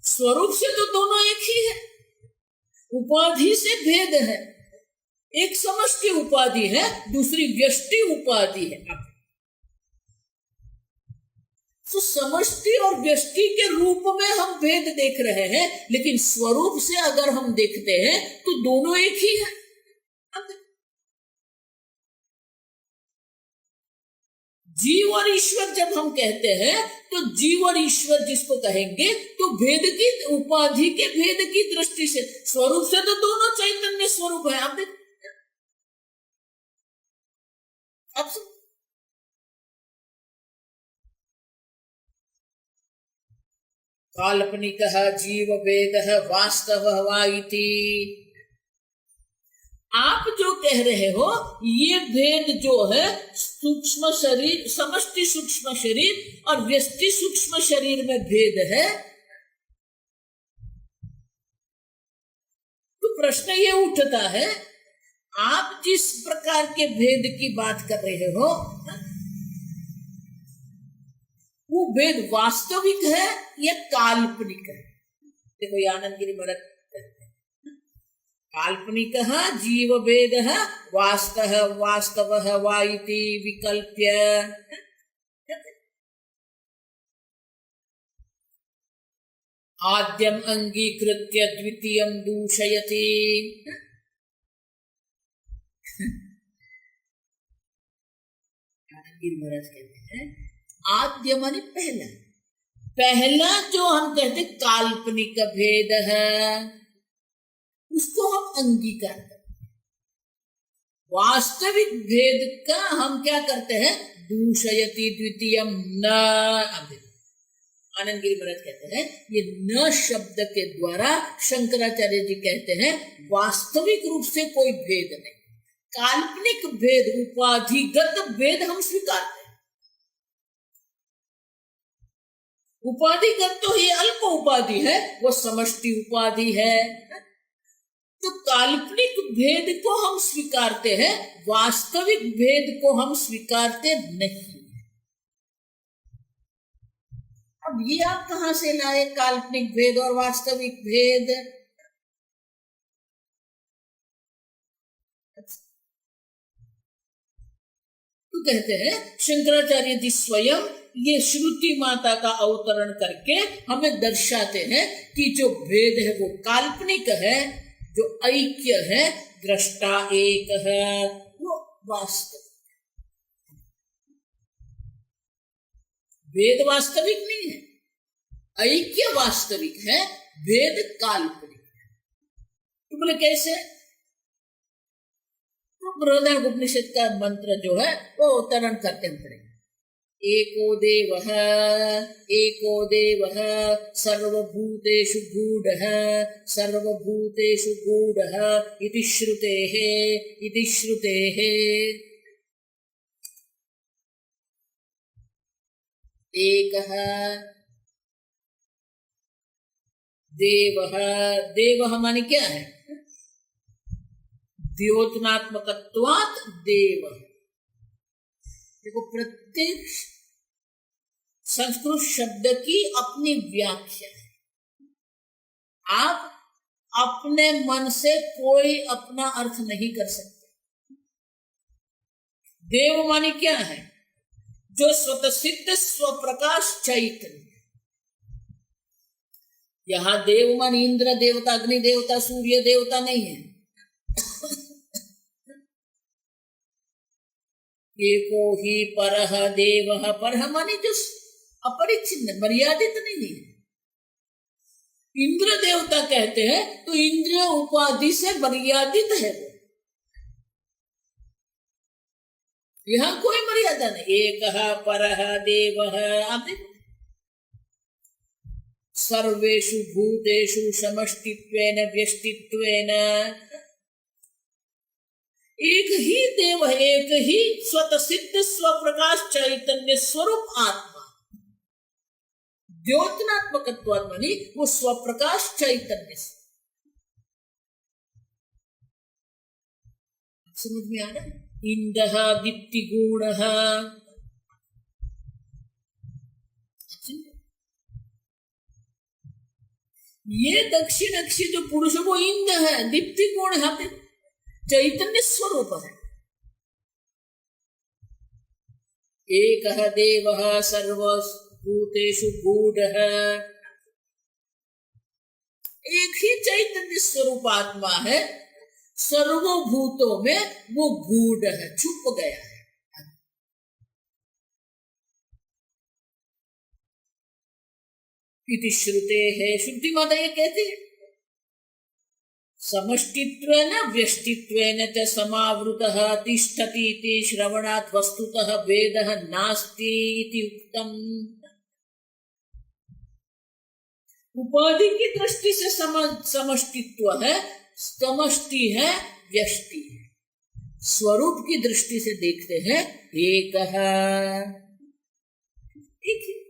स्वरूप से तो दोनों एक ही है, उपाधि से भेद है। एक समष्टि उपाधि है, दूसरी व्यष्टि उपाधि है। तो समष्टि और व्यष्टि के रूप में हम भेद देख रहे हैं, लेकिन स्वरूप से अगर हम देखते हैं तो दोनों एक ही है। जीव और ईश्वर जब हम कहते हैं तो जीव और ईश्वर जिसको कहेंगे तो भेद की उपाधि के भेद की दृष्टि से, स्वरूप से तो दोनों चैतन्य स्वरूप है। आप देखिए, अब काल्पनिकः जीव भेदः वास्तवः वा इति। आप जो कह रहे हो ये भेद जो है सूक्ष्म शरीर, समष्टि सूक्ष्म शरीर और व्यष्टि सूक्ष्म शरीर में भेद है, तो प्रश्न ये उठता है आप जिस प्रकार के भेद की बात कर रहे हो वो भेद वास्तविक है या काल्पनिक है? देखो आनंद गिरी महाराज काल्पनिकः जीव भेदः वास्तवः वा इति विकल्प्य आद्यम अंगीकृत्य द्वितीयं दूषयति। महाराज कहते हैं आद्य माने पहला, पहला जो हम कहते काल्पनिक भेद है उसको हम अंगीकार करते हैं। वास्तविक भेद का हम क्या करते हैं? दूषयति द्वितीयम न। आनंद गिरी महाराज कहते हैं ये न शब्द के द्वारा शंकराचार्य जी कहते हैं वास्तविक रूप से कोई भेद नहीं, काल्पनिक भेद, उपाधिगत भेद हम स्वीकारते हैं। उपाधिगत तो ये अल्प उपाधि है, वो समष्टि उपाधि है। तो काल्पनिक भेद को हम स्वीकारते हैं, वास्तविक भेद को हम स्वीकारते नहीं। अब ये आप कहां से लाए काल्पनिक भेद और वास्तविक भेद? तो कहते हैं शंकराचार्य जी स्वयं ये श्रुति माता का अवतरण करके हमें दर्शाते हैं कि जो भेद है वो काल्पनिक है, जो ऐक्य है, दृष्टा एक है, वो वास्तविक। वेद वास्तविक नहीं है, ऐक्य वास्तविक है, वेद काल्पनिक है। तो बोले कैसे? तो बृहदारण्यक का मंत्र जो है वो उच्चारण करते हैं पड़ेगा। एको देवः सर्वभूतेषु गूढः सर्वभूतेषु गूढः इति श्रुतेः एकः देवः। देवः माने क्या है? द्योतनात्मकत्वात् देव। देखो, प्रत्येक संस्कृत शब्द की अपनी व्याख्या है। आप अपने मन से कोई अपना अर्थ नहीं कर सकते। देव माने क्या है? जो स्वतः सिद्ध स्वप्रकाश चैतन्य। यहां देव मान इंद्र देवता, अग्नि देवता, सूर्य देवता नहीं है। एको ही परः देवः। परः माने जो अपरिच्छिन्न, मर्यादित नहीं है। इंद्र देवता कहते हैं तो इंद्र उपाधि से मर्यादित है वो। यहां कोई मर्यादा नहीं। एकः परः देवः। आप देखो, सर्वेषु भूतेषु समष्टित्वेन व्यष्टित्वेन। एक ही देव है, एक ही स्वतः सिद्ध स्वप्रकाश चैतन्य स्वरूप आत्मा। द्योतनात्मकत्वात् माने वो स्वप्रकाश चैतन्य। समझ में आ रहा है? इंदः दीप्ति गुणः। ये दक्षिण अक्षी जो पुरुष वो इंद है, दीप्ति गुण है, चैतन्य स्वरूप है। एकः देवः सर्वभूतेषु गूढः। एक ही चैतन्य स्वरूप आत्मा है, सर्वभूतों में वो गूढ़ है, छुप गया है। इति श्रुतेः। श्रुति माता ये कहती है, समष्टित्वेन व्यष्टित्वेन च समावृतः तिष्ठति इति श्रवणात् वस्तुतः वेदः नास्ति इति उक्तम्। उपाधि की दृष्टि से समष्टित्व है, समष्टि है, व्यष्टि है। स्वरूप की दृष्टि से देखते हैं, एकः, एक ही।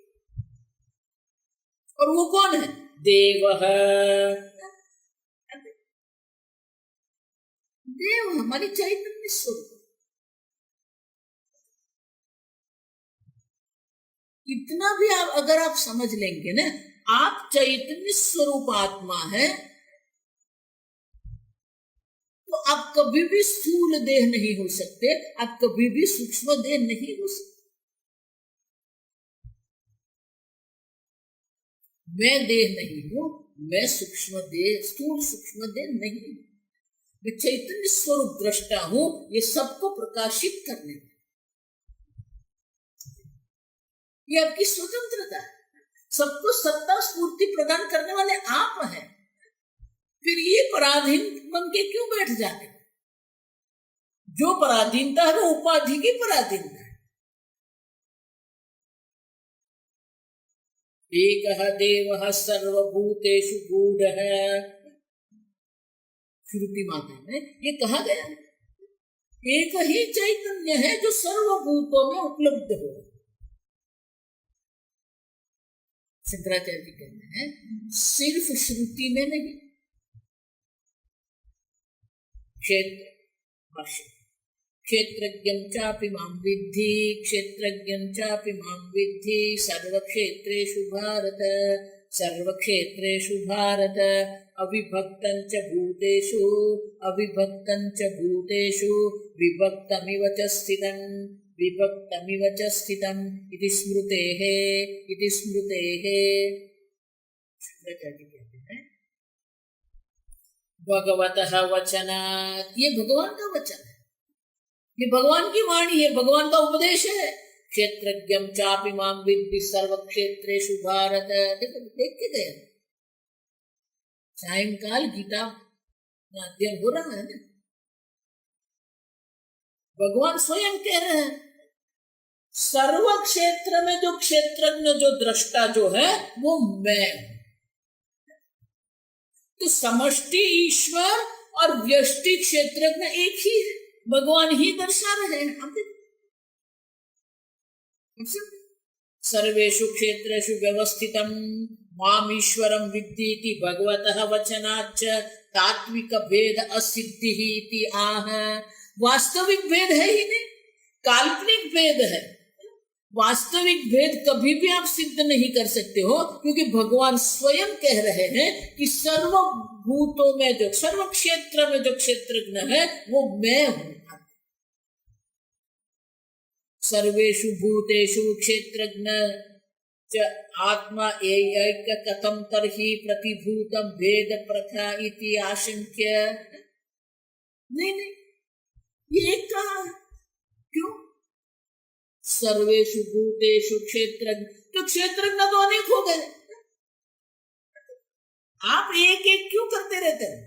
और वो कौन है? देवः। देव हमारी चैतन्य स्वरूप। इतना भी आप अगर आप समझ लेंगे ना, आप चैतन्य स्वरूप आत्मा है, तो आप कभी भी स्थूल देह नहीं हो सकते, आप कभी भी सूक्ष्म देह नहीं हो सकते। मैं देह नहीं हूं, मैं सूक्ष्म देह, स्थूल सूक्ष्म देह नहीं हूं। मैं चैतन्य स्वरूप दृष्टा हूं, ये सबको प्रकाशित करने में। ये आपकी स्वतंत्रता है। सबको सत्ता स्फूर्ति प्रदान करने वाले आप हैं। फिर ये पराधीन बन के क्यों बैठ जाते? जो पराधीनता है वो उपाधि की पराधीनता है। एकः देवः सर्वभूतेषु गूढः। श्रुति माता में ये कहा गया है, एक ही चैतन्य है जो सर्वभूतों में उपलब्ध हो। शंकराचार्य जी कहते हैं, सिर्फ श्रुति में नहीं, क्षेत्रज्ञं चापि मां विद्धि, क्षेत्रज्ञं चापि मां विद्धि, सर्वक्षेत्रेषु भारत, सर्वक्षेत्रेषु भारत, अविभक्तं च भूतेषु, अविभक्तं च भूतेषु, विभक्तमिव च स्थितं, विभक्तमिव च स्थितम् इति स्मृतेः, इति स्मृतेः। शंकराचार्य कहते हैं, भगवतः वचनात्, ये भगवान का वचन है, ये भगवान की वाणी है, भगवान का उपदेश है। क्षेत्रज्ञम चापि मां विद्धि सर्व क्षेत्रेषु भारत। देखो देख के गए, सायंकाल गीता अध्ययन हो रहा है ना, भगवान स्वयं कह रहे हैं सर्व क्षेत्र में जो क्षेत्रज्ञ जो दृष्टा जो है वो मैं हूं। तो समष्टि ईश्वर और व्यष्टि क्षेत्रज्ञ एक ही है, भगवान ही दर्शा रहे हैं। सर्वेषु क्षेत्रेषु व्यवस्थितम् माम ईश्वरं विद्धि भगवतः वचनाच्च तात्विक भेद असिद्धि इति आह। वास्तविक भेद है ही नहीं, काल्पनिक भेद है। वास्तविक भेद कभी भी आप सिद्ध नहीं कर सकते हो, क्योंकि भगवान स्वयं कह रहे हैं कि सर्व भूतों में जो, सर्व क्षेत्र में जो क्षेत्रज्ञ है वो मैं हूं। सर्वेषु भूतेषु क्षेत्रज्ञ च आत्मा एक कथम तर्हि प्रतिभूतम भेद प्रथा इति आशंक्य। नहीं, ये एक कहा है। क्यों? सर्वेषु भूतेषु क्षेत्रज्ञ, तो क्षेत्रज्ञ तो अनेक हो गए, आप एक एक क्यों करते रहते हैं?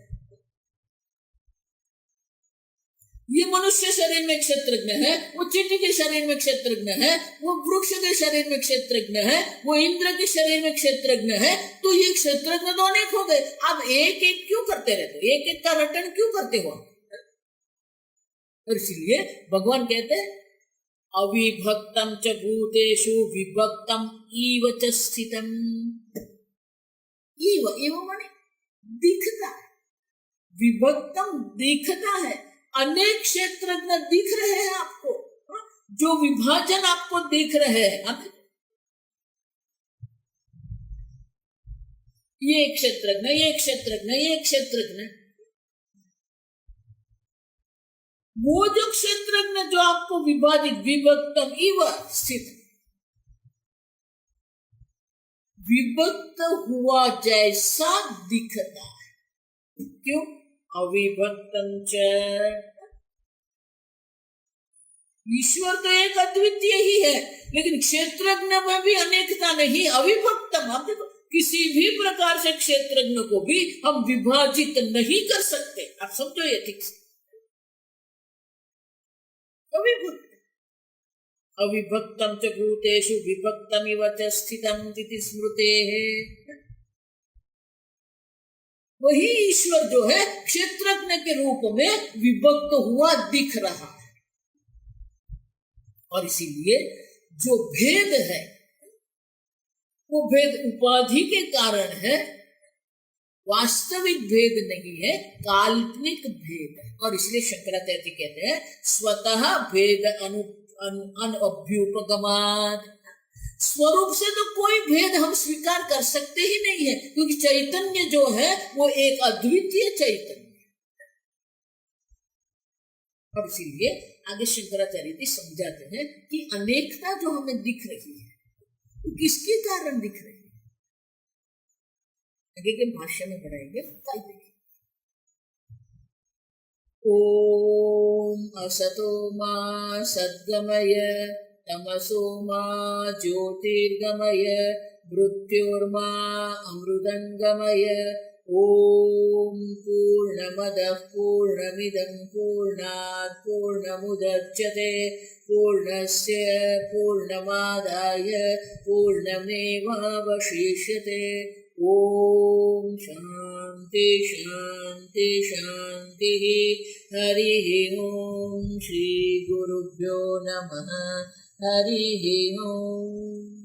ये मनुष्य शरीर में क्षेत्रज्ञ है, वो चींटी के शरीर में क्षेत्रज्ञ है, वो वृक्ष के शरीर में क्षेत्रज्ञ है, वो इंद्र के शरीर में क्षेत्रज्ञ है। तो ये क्षेत्रज्ञ तो अनेक हो गए, आप एक एक क्यों करते रहते हो? एक एक का रटन क्यों करते हो? और इसलिए भगवान कहते हैं अविभक्तम च भूतेषु विभक्तम इव च स्थितम। इव माने दिखता है, विभक्तम दिखता है, अनेक क्षेत्रज्ञ दिख रहे हैं आपको, जो विभाजन आपको दिख रहे हैं। ये क्षेत्रज्ञ, ये क्षेत्रज्ञ, ये क्षेत्रज्ञ, वो जो क्षेत्रज्ञ जो आपको विभाजित, विभक्तम इव स्थित, विभक्त हुआ जैसा दिखता है। क्यों? अविभक्तम च, ईश्वर तो एक अद्वितीय ही है, लेकिन क्षेत्रज्ञ में भी अनेकता नहीं, अविभक्तम। आप देखो, किसी भी प्रकार से क्षेत्रज्ञ को भी हम विभाजित नहीं कर सकते। आप समझो ये ठीक से, अविभक्तम च भूतेषु विभक्तम इव च स्थितम इति स्मृतेः। वही ईश्वर जो है क्षेत्रज्ञ के रूप में विभक्त हुआ दिख रहा है। और इसीलिए जो भेद है वो भेद उपाधि के कारण है, वास्तविक भेद नहीं है, काल्पनिक भेद है। और इसलिए शंकराचार्य कहते हैं स्वतः भेद अनभ्युपगमात्, स्वरूप से तो कोई भेद हम स्वीकार कर सकते ही नहीं है, क्योंकि चैतन्य जो है वो एक अद्वितीय चैतन्य। और इसीलिए आगे शंकराचार्य जी समझाते हैं कि अनेकता जो हमें दिख रही है वो किसके कारण दिख रही है, आगे के भाष्य में बढ़ाएंगे। कल देखिए। ओम असतो मा सद्गमय तमसो मा ज्योतिर्गमय मृत्योर्मा अमृतंगमय। ओम पूर्णमदः पूर्णमिदं पूर्णात् पूर्णमुदच्यते पूर्णस्य पूर्णमादाय पूर्णमेवावशिष्यते। ओम शांति शांति शांति। हरि ओम। श्री गुरुभ्यो नमः। हरि ओम।